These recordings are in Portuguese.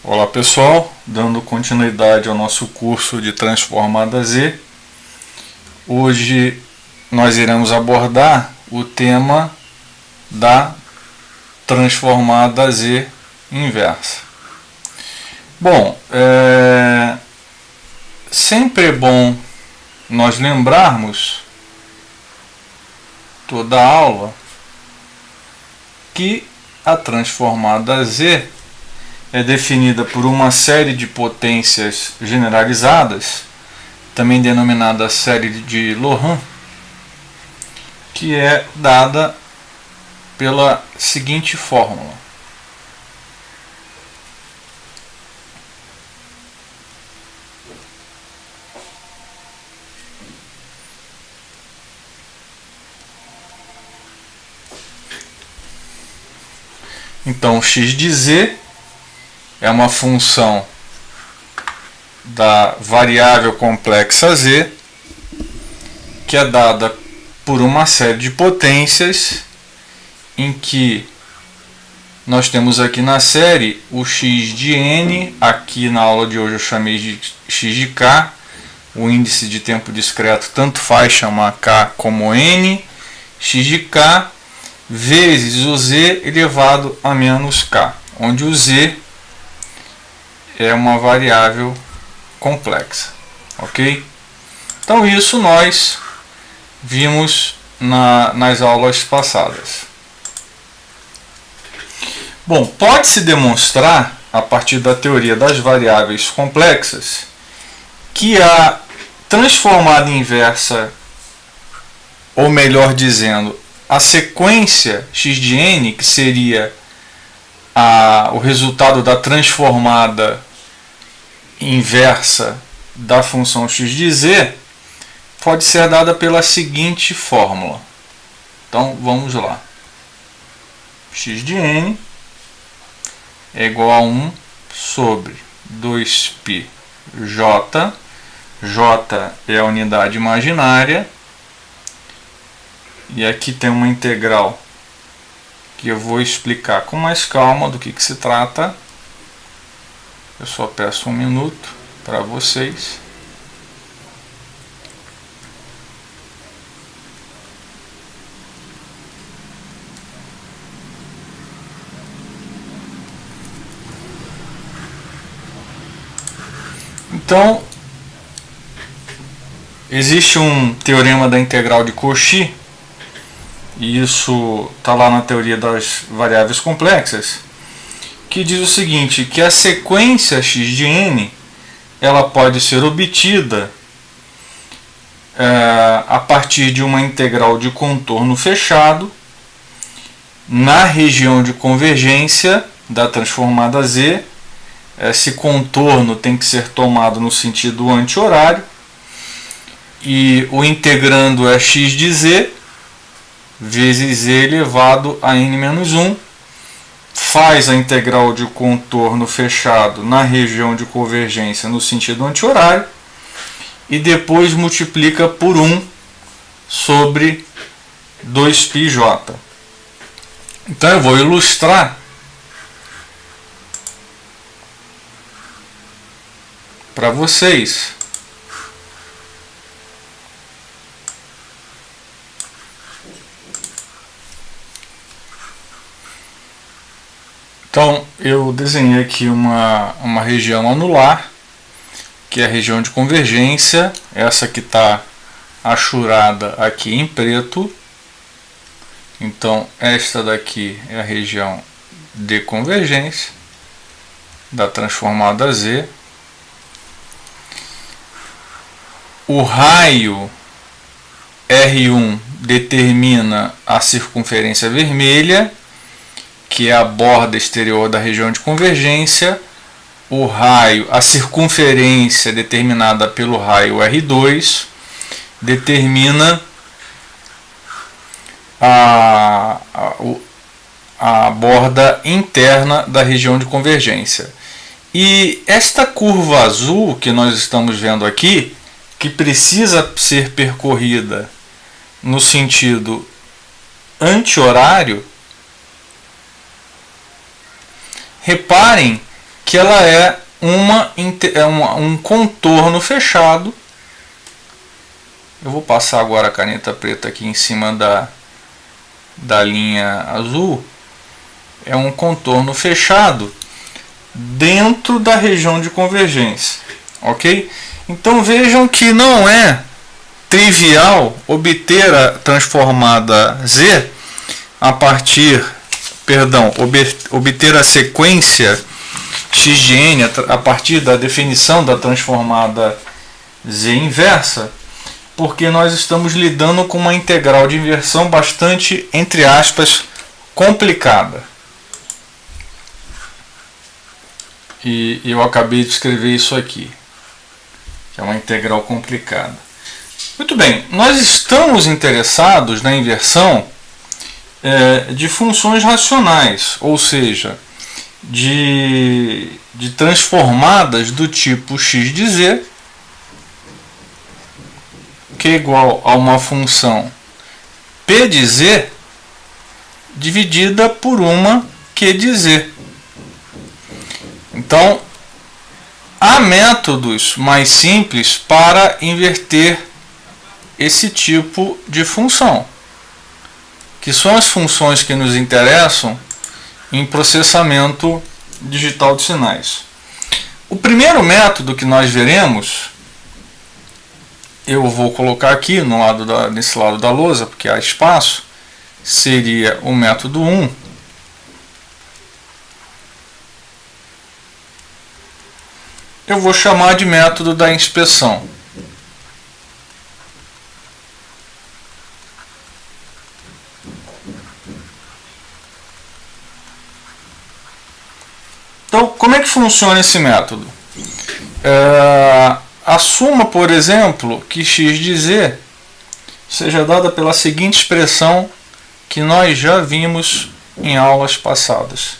Olá pessoal, dando continuidade ao nosso curso de Transformada Z. Hoje nós iremos abordar o tema da transformada Z inversa. Bom, sempre é bom nós lembrarmos toda a aula que a transformada Z é definida por uma série de potências generalizadas, também denominada série de Laurent, que é dada pela seguinte fórmula. Então, x de z é uma função da variável complexa z, que é dada por uma série de potências, em que nós temos aqui na série o x de n, aqui na aula de hoje eu chamei de x de k, o índice de tempo discreto tanto faz chamar k como n, x de k, vezes o z elevado a menos k, onde o z é uma variável complexa, ok? Então isso nós vimos nas aulas passadas. Bom, pode-se demonstrar, a partir da teoria das variáveis complexas, que a transformada inversa, ou melhor dizendo, a sequência x de n, que seria o resultado da transformada inversa da função x de z, pode ser dada pela seguinte fórmula. Então vamos lá. X de n é igual a 1 sobre 2πj. J é a unidade imaginária. E aqui tem uma integral que eu vou explicar com mais calma do que se trata. Eu só peço um minuto para vocês. Então, existe um teorema da integral de Cauchy, e isso está lá na teoria das variáveis complexas, que diz o seguinte, que a sequência x de n ela pode ser obtida a partir de uma integral de contorno fechado na região de convergência da transformada z. Esse contorno tem que ser tomado no sentido anti-horário, e o integrando é x de z vezes z elevado a n-1, faz a integral de contorno fechado na região de convergência no sentido anti-horário e depois multiplica por 1 sobre 2πj. Então eu vou ilustrar para vocês. Então eu desenhei aqui uma região anular, que é a região de convergência, essa que está achurada aqui em preto. Então esta daqui é a região de convergência da transformada Z. O raio R1 determina a circunferência vermelha, que é a borda exterior da região de convergência. O raio, a circunferência determinada pelo raio R2 determina a borda interna da região de convergência. E esta curva azul que nós estamos vendo aqui, que precisa ser percorrida no sentido anti-horário, reparem que ela é um contorno fechado. Eu vou passar agora a caneta preta aqui em cima da linha azul. É um contorno fechado dentro da região de convergência, ok? Então vejam que não é trivial obter a transformada Z a partir, obter a sequência x de n a partir da definição da transformada Z inversa, porque nós estamos lidando com uma integral de inversão bastante, entre aspas, complicada. E eu acabei de escrever isso aqui, que é uma integral complicada. Muito bem, nós estamos interessados na inversão de funções racionais, ou seja, de transformadas do tipo x de z, que é igual a uma função p de z dividida por uma q de z. Então, há métodos mais simples para inverter esse tipo de função, que são as funções que nos interessam em processamento digital de sinais. O primeiro método que nós veremos, eu vou colocar aqui nesse lado da lousa, porque há espaço, seria o método 1. Eu vou chamar de método da inspeção. Então, como é que funciona esse método? Assuma, por exemplo, que x de z seja dada pela seguinte expressão que nós já vimos em aulas passadas.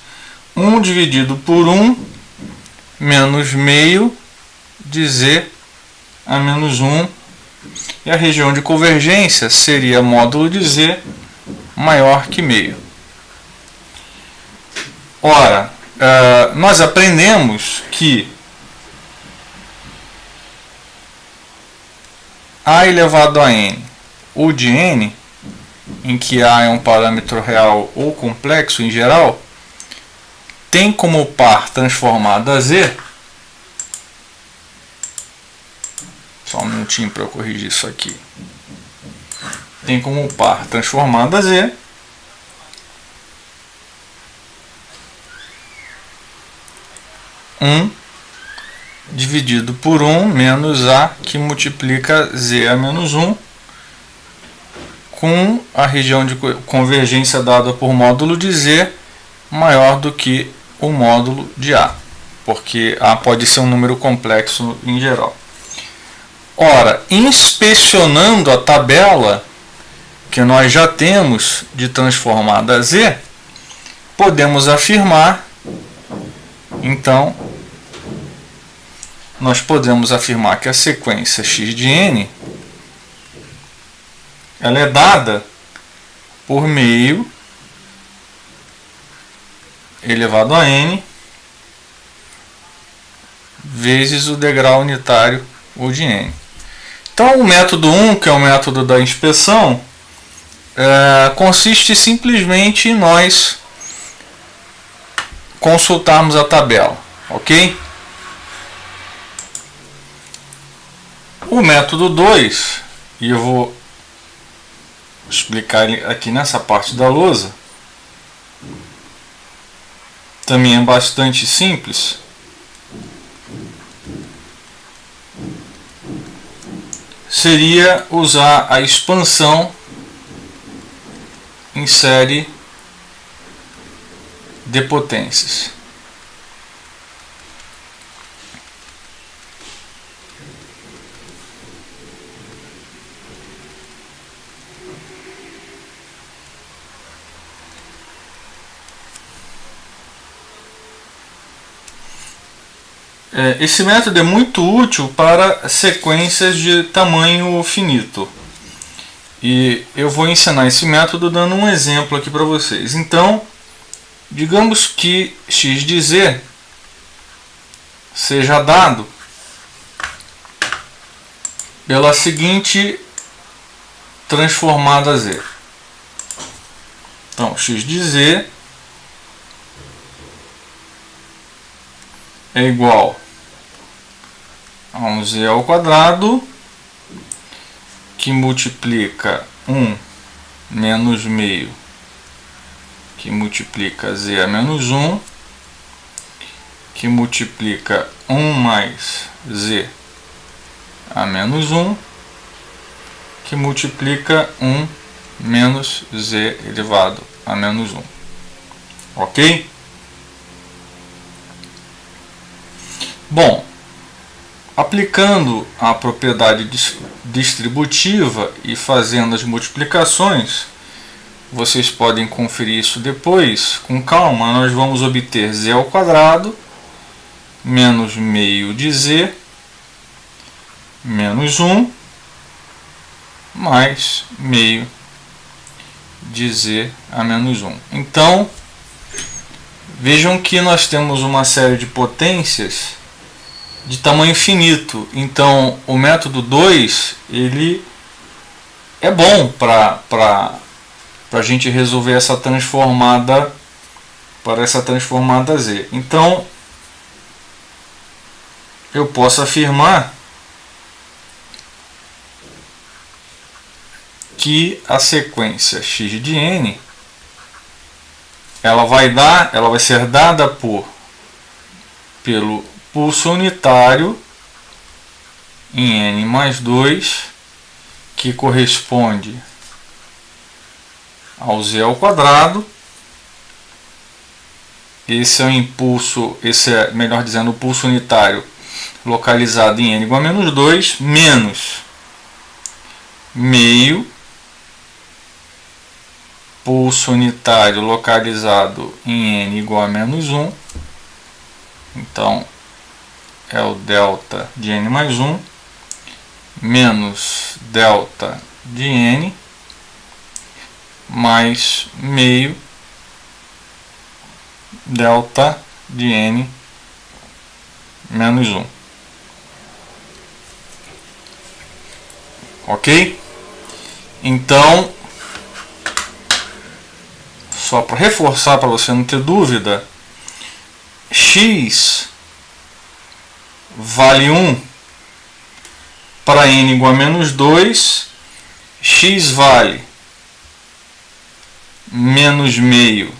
1 dividido por 1 menos meio de z a menos 1. E a região de convergência seria módulo de z maior que meio. Ora, nós aprendemos que a elevado a n, ou de n, em que a é um parâmetro real ou complexo em geral, tem como par transformada z. Só um minutinho para eu corrigir isso aqui. Tem como par transformada z dividido por 1 menos a que multiplica z a menos 1, com a região de convergência dada por módulo de z maior do que o módulo de a, porque a pode ser um número complexo em geral. Ora, inspecionando a tabela que nós já temos de transformada z, podemos afirmar, então, nós podemos afirmar que a sequência x de n ela é dada por meio elevado a n vezes o degrau unitário o de n. Então, o método 1, que é o método da inspeção, consiste simplesmente em nós consultarmos a tabela, ok? O método 2, e eu vou explicar ele aqui nessa parte da lousa, também é bastante simples. Seria usar a expansão em série de potências. Esse método é muito útil para sequências de tamanho finito. E eu vou ensinar esse método dando um exemplo aqui para vocês. Então, digamos que x de z seja dado pela seguinte transformada Z. Então, x de z é igual a um z ao quadrado que multiplica 1 menos meio, que multiplica z a menos 1, que multiplica 1 mais z a menos 1, que multiplica 1 menos z elevado a menos 1. Ok? Bom, aplicando a propriedade distributiva e fazendo as multiplicações, vocês podem conferir isso depois, com calma. Nós vamos obter z ao quadrado menos meio de z menos 1 mais meio de z a menos 1. Então, vejam que nós temos uma série de potências de tamanho finito. Então, o método 2 ele é bom para a gente resolver essa transformada para essa transformada z. Então, eu posso afirmar que a sequência x de n ela vai ser dada pelo pulso unitário em n mais 2, que corresponde ao z ao quadrado. Esse é o impulso, melhor dizendo, o pulso unitário localizado em n igual a menos 2, menos meio pulso unitário localizado em n igual a menos 1. Então, é o delta de n mais 1 menos delta de n mais meio delta de n menos 1. Ok? Então, só para reforçar, para você não ter dúvida, x vale 1 para n igual a menos 2, x vale menos meio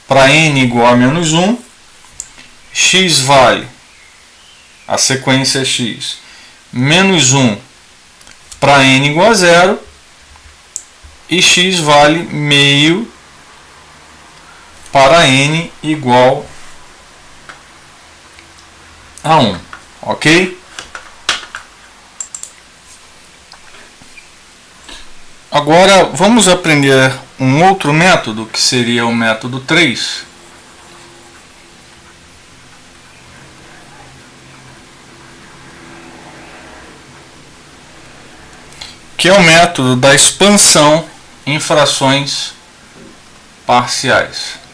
para n igual a menos 1, x vale, a sequência x, menos 1 para n igual a 0, e x vale meio para n igual a 1, ok? Agora vamos aprender um outro método, que seria o método 3. Que é o método da expansão em frações parciais.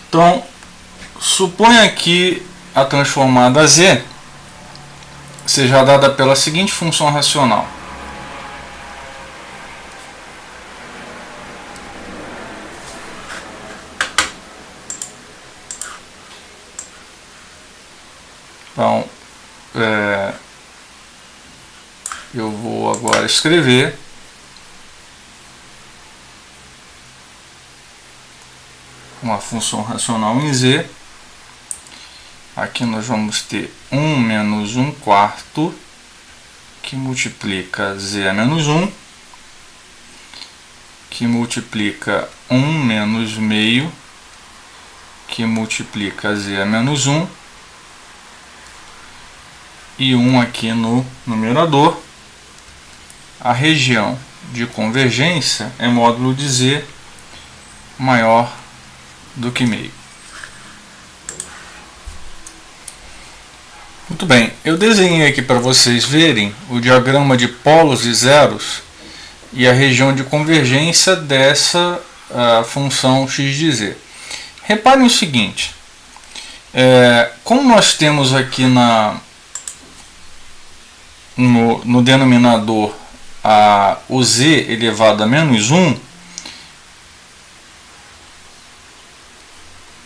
Então, suponha que a transformada z seja dada pela seguinte função racional. Então, eu vou agora escrever uma função racional em z. Aqui nós vamos ter 1 menos 1 quarto, que multiplica z a menos 1, que multiplica 1 menos meio, que multiplica z a menos 1, e 1 aqui no numerador. A região de convergência é módulo de z maior do que meio. Muito bem, eu desenhei aqui para vocês verem o diagrama de polos e zeros e a região de convergência dessa função x de z. Reparem o seguinte, como nós temos aqui no denominador o z elevado a menos 1,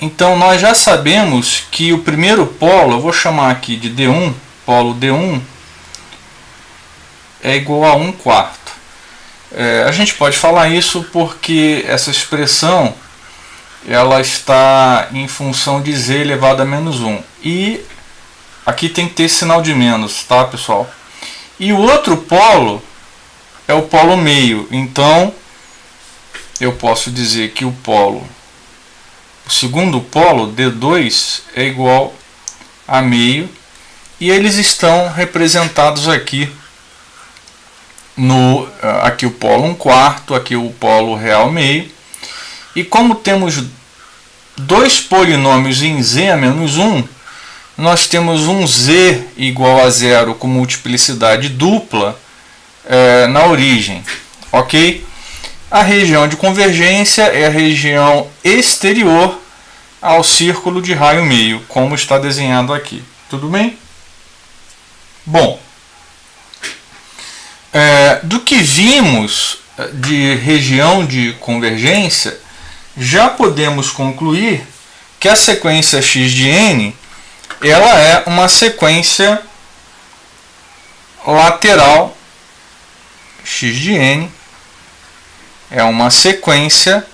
então nós já sabemos que o primeiro polo, eu vou chamar aqui de D1, polo D1, é igual a 1/4. A gente pode falar isso porque essa expressão ela está em função de z elevado a menos 1. E aqui tem que ter sinal de menos, tá, pessoal? E o outro polo é o polo meio. Então, eu posso dizer que o segundo polo, D2, é igual a meio. E eles estão representados aqui. Aqui o polo 1/4, aqui o polo real meio. E como temos dois polinômios em z a menos 1, nós temos um z igual a 0 com multiplicidade dupla na origem, ok? A região de convergência é a região exterior ao círculo de raio meio, como está desenhado aqui. Tudo bem? Bom, do que vimos de região de convergência, já podemos concluir que a sequência x de n ela é uma sequência lateral. X de n é uma sequência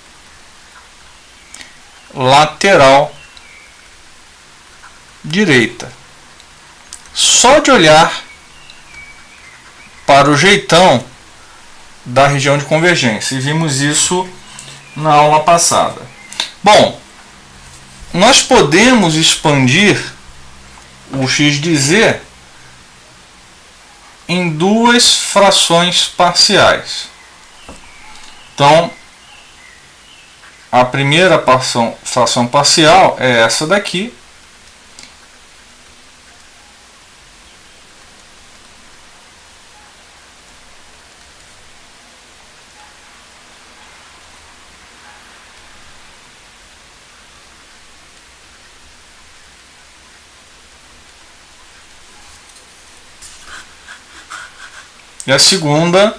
lateral direita. Só de olhar para o jeitão da região de convergência, e vimos isso na aula passada. Bom, nós podemos expandir o x de z em duas frações parciais. Então, a primeira fração parcial é essa daqui. E a segunda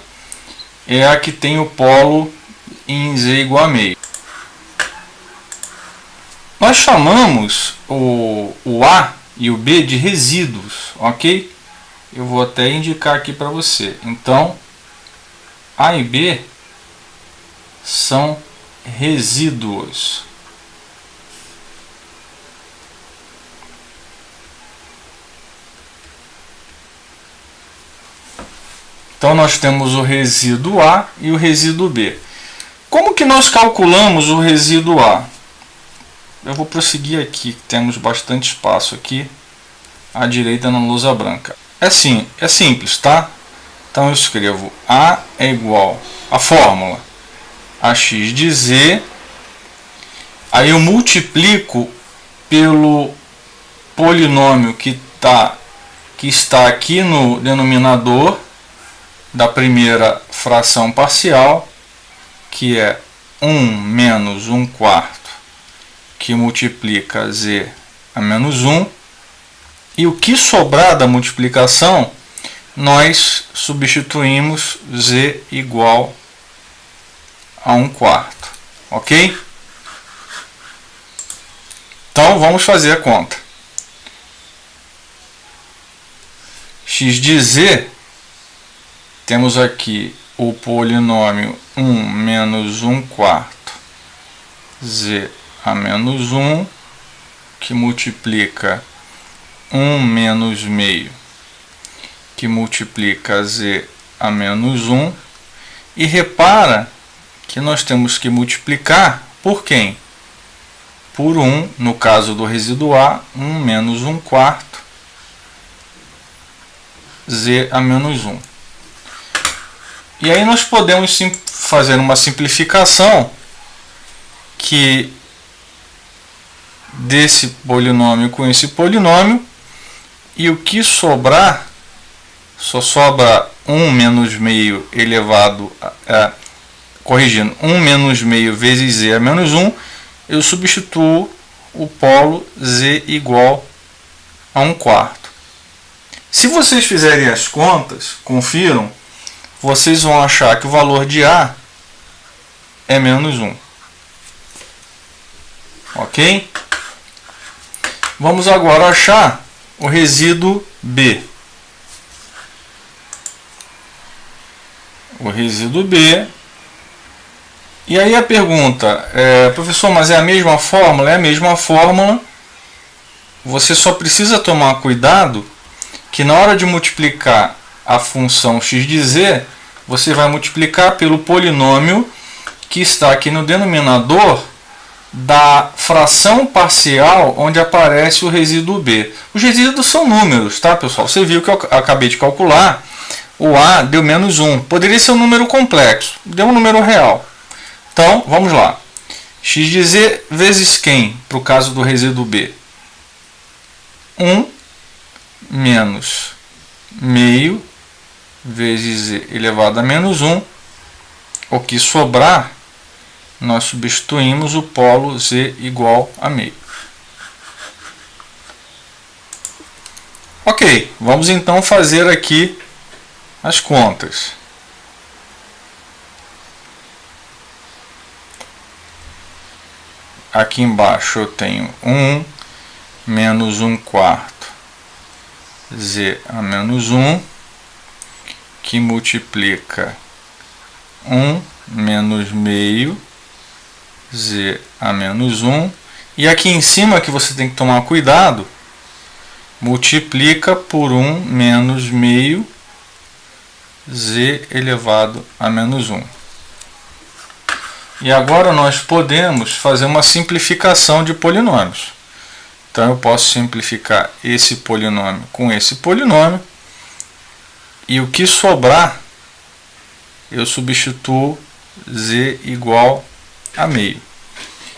é a que tem o polo em z igual a meio. Nós chamamos o A e o B de resíduos, ok? Eu vou até indicar aqui para você. Então, A e B são resíduos. Então nós temos o resíduo A e o resíduo B. Como que nós calculamos o resíduo A? Eu vou prosseguir aqui, temos bastante espaço aqui à direita na lousa branca. É simples, tá? Então eu escrevo A é igual a fórmula a x de z, aí eu multiplico pelo polinômio que está aqui no denominador da primeira fração parcial, que é 1 menos 1/4, que multiplica z a menos 1, e o que sobrar da multiplicação, nós substituímos z igual a 1/4, ok? Então vamos fazer a conta. X de z, temos aqui o polinômio 1 menos 1/4 z a menos 1, que multiplica 1 menos meio, que multiplica z a menos 1. E repara que nós temos que multiplicar por quem? Por 1, no caso do resíduo A, 1 menos 1/4 z a menos 1. E aí nós podemos fazer uma simplificação que desse polinômio com esse polinômio, e o que sobrar, só sobra 1 menos meio elevado a, corrigindo, 1 menos meio vezes z a menos 1, eu substituo o polo z igual a 1/4. Se vocês fizerem as contas, confiram, vocês vão achar que o valor de A é menos 1. Ok? Vamos agora achar o resíduo B. O resíduo B. E aí a pergunta, professor, mas é a mesma fórmula? É a mesma fórmula. Você só precisa tomar cuidado que na hora de multiplicar a função x de z, você vai multiplicar pelo polinômio que está aqui no denominador da fração parcial onde aparece o resíduo B. Os resíduos são números, tá, pessoal? Você viu que eu acabei de calcular, o A deu menos 1. Poderia ser um número complexo, deu um número real. Então, vamos lá. X de z vezes quem, para o caso do resíduo B? 1 menos meio vezes z elevado a menos 1. O que sobrar, nós substituímos o polo z igual a meio. Ok, vamos então fazer aqui as contas. Aqui embaixo eu tenho 1 menos 1/4 z a menos 1, que multiplica 1 menos meio z a menos 1. E aqui em cima que você tem que tomar cuidado, multiplica por 1 menos meio z elevado a menos 1. E agora nós podemos fazer uma simplificação de polinômios. Então eu posso simplificar esse polinômio com esse polinômio, e o que sobrar eu substituo z igual a meio.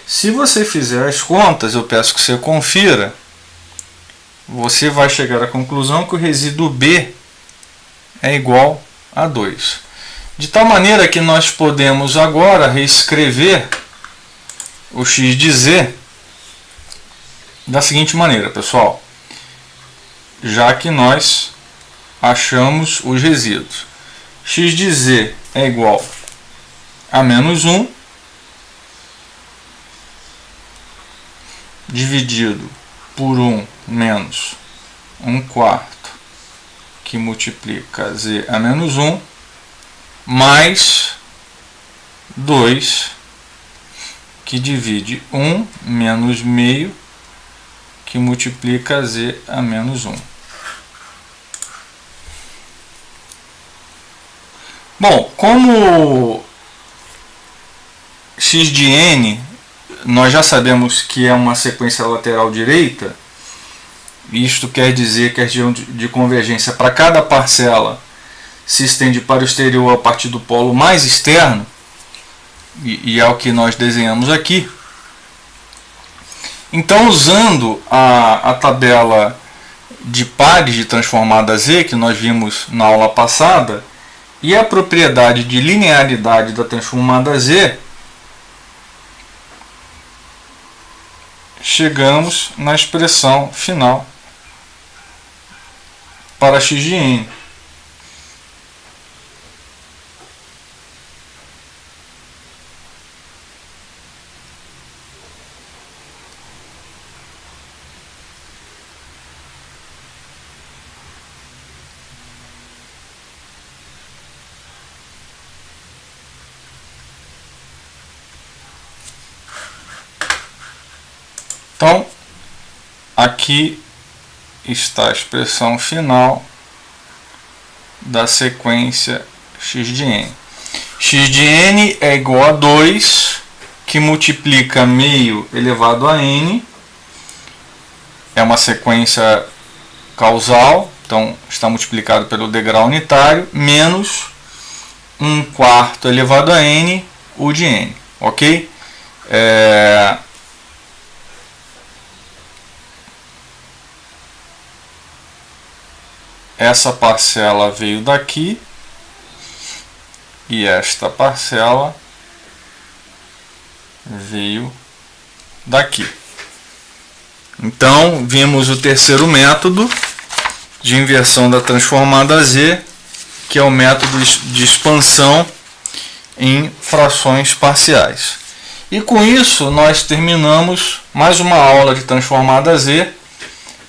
Se você fizer as contas, eu peço que você confira, você vai chegar à conclusão que o resíduo B é igual a 2. De tal maneira que nós podemos agora reescrever o x de z da seguinte maneira, pessoal. Já que nós achamos os resíduos. X de z é igual a menos 1 dividido por 1 menos 1/4, que multiplica z a menos 1, mais 2, que divide 1 menos meio, que multiplica z a menos 1. Bom, como x de n nós já sabemos que é uma sequência lateral direita, isto quer dizer que a região de convergência para cada parcela se estende para o exterior a partir do polo mais externo, e é o que nós desenhamos aqui. Então, usando a tabela de pares de transformada Z, que nós vimos na aula passada, e a propriedade de linearidade da transformada Z, chegamos na expressão final para x de n. Então, aqui está a expressão final da sequência x de n. X de n é igual a 2, que multiplica meio elevado a n. É uma sequência causal, então está multiplicado pelo degrau unitário, menos 1/4 elevado a n, o de n. Ok? essa parcela veio daqui e esta parcela veio daqui. Então, vimos o terceiro método de inversão da transformada Z, que é o método de expansão em frações parciais. E com isso, nós terminamos mais uma aula de transformada Z.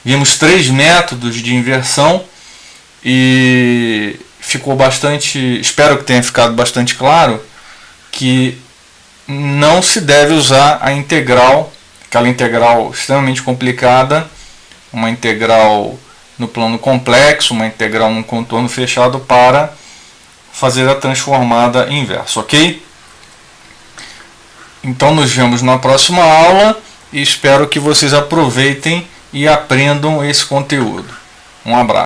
Vimos 3 métodos de inversão e ficou bastante, espero que tenha ficado bastante claro, que não se deve usar a integral, aquela integral extremamente complicada, uma integral no plano complexo, uma integral num contorno fechado, para fazer a transformada inversa, ok? Então nos vemos na próxima aula e espero que vocês aproveitem e aprendam esse conteúdo. Um abraço.